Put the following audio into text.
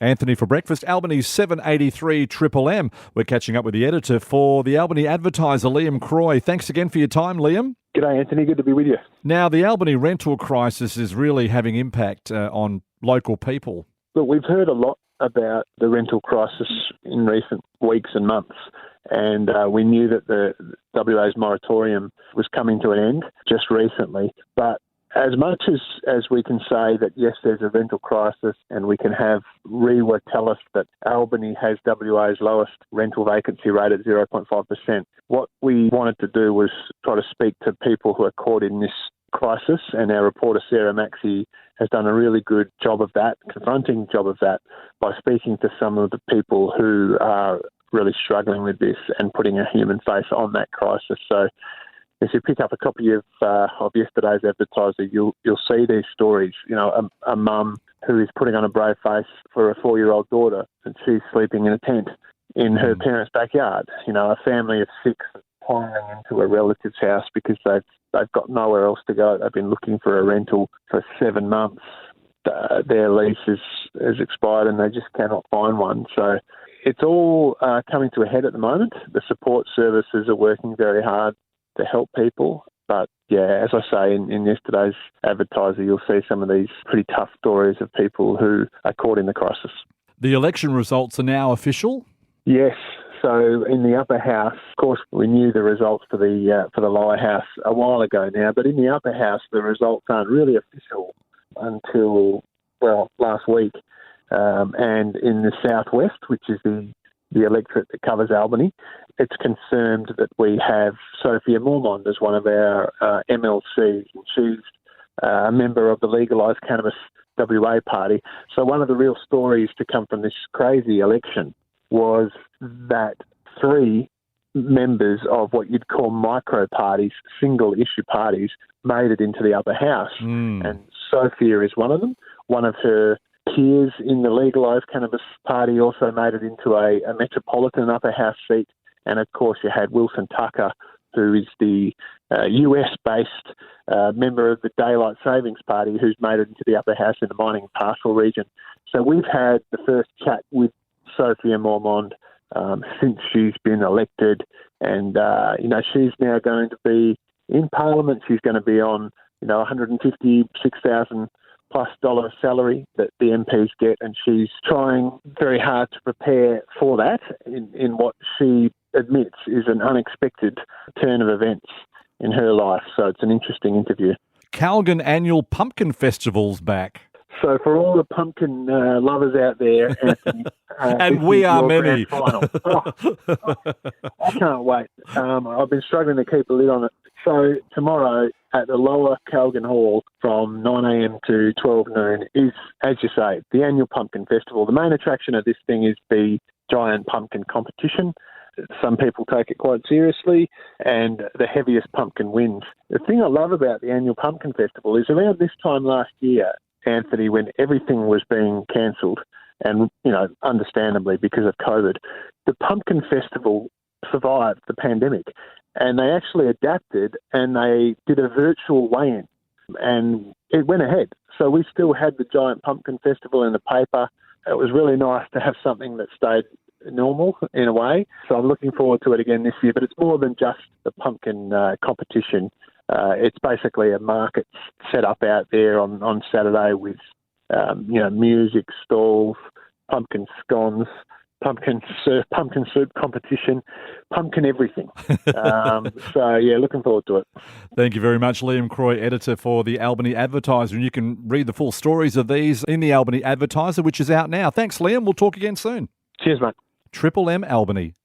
Anthony for breakfast, Albany's 783 Triple M. We're catching up with the editor for the Albany Advertiser, Liam Croy. Thanks again for your time, Liam. G'day, Anthony. Good to be with you. Now, the Albany rental crisis is really having impact on local people. Look, we've heard a lot about the rental crisis in recent weeks and months, and we knew that the WA's moratorium was coming to an end just recently. But as much as we can say that, yes, there's a rental crisis, and we can have REWA tell us that Albany has WA's lowest rental vacancy rate at 0.5%, what we wanted to do was try to speak to people who are caught in this crisis, and our reporter Sarah Maxey has done a really good job of that, confronting job of that, by speaking to some of the people who are really struggling with this and putting a human face on that crisis. So if you pick up a copy of yesterday's Advertiser, you'll see these stories. You know, a mum who is putting on a brave face for a 4-year-old daughter, and she's sleeping in a tent in her parents' backyard. You know, a family of 6 piling into a relative's house because they've got nowhere else to go. They've been looking for a rental for 7 months. Their lease has expired and they just cannot find one. So it's all coming to a head at the moment. The support services are working very hard to help people. But yeah, as I say, in yesterday's Advertiser, you'll see some of these pretty tough stories of people who are caught in the crisis. The election results are now official? Yes. So in the upper house, of course, we knew the results for the lower house a while ago now, but in the upper house, the results aren't really official until, well, last week. And in the southwest, which is the electorate that covers Albany, it's confirmed that we have Sophia Mormont as one of our MLCs, and she's a member of the Legalised Cannabis WA party. So one of the real stories to come from this crazy election was that 3 members of what you'd call micro parties, single-issue parties, made it into the upper house. And Sophia is one of them. One of her peers in the Legalised Cannabis Party also made it into a metropolitan upper house seat. And, of course, you had Wilson Tucker, who is the US-based member of the Daylight Savings Party, who's made it into the upper house in the mining and pastoral region. So we've had the first chat with Sophia Mormont since she's been elected, and she's now going to be in Parliament. She's going to be on $156,000+ salary that the MPs get, and she's trying very hard to prepare for that in what she admits is an unexpected turn of events in her life. So it's an interesting interview. Calgon Annual Pumpkin Festival's back. So for all the pumpkin lovers out there, Anthony, and we are many. I can't wait. I've been struggling to keep a lid on it. So tomorrow at the Lower Calgon Hall from 9 a.m. to 12 noon is, as you say, the annual pumpkin festival. The main attraction of this thing is the giant pumpkin competition. Some people take it quite seriously, and the heaviest pumpkin wins. The thing I love about the annual pumpkin festival is around this time last year, Anthony, when everything was being cancelled, and, understandably because of COVID, the Pumpkin Festival survived the pandemic, and they actually adapted and they did a virtual weigh-in, and it went ahead. So we still had the giant Pumpkin Festival in the paper. It was really nice to have something that stayed normal in a way. So I'm looking forward to it again this year, but it's more than just the pumpkin competition. It's basically a market set up out there on Saturday with, music stalls, pumpkin scones, pumpkin soup competition, pumpkin everything. Looking forward to it. Thank you very much, Liam Croy, editor for the Albany Advertiser. And you can read the full stories of these in the Albany Advertiser, which is out now. Thanks, Liam. We'll talk again soon. Cheers, mate. Triple M Albany.